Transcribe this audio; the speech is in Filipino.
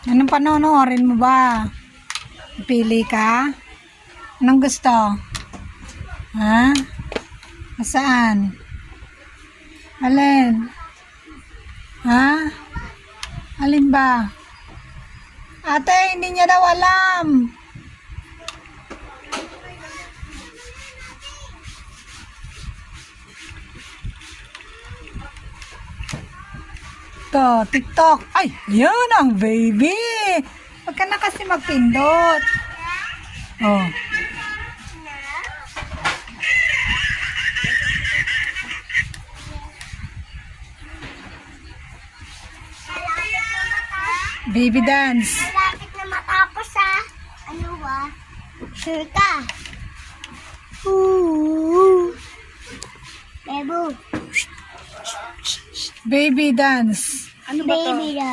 Anong panonoorin mo ba? Pili ka? Anong gusto? Ha? Saan? Alin? Ha? Alin ba? Ate, hindi niya daw alam. To, TikTok. Ay, yun ang baby. Huwag ka na kasi magpindot. Oh. Baby dance. Malapit na matapos ah. Ano ba? Sure ka? Bebo. Baby dance. Ano ba to? Baby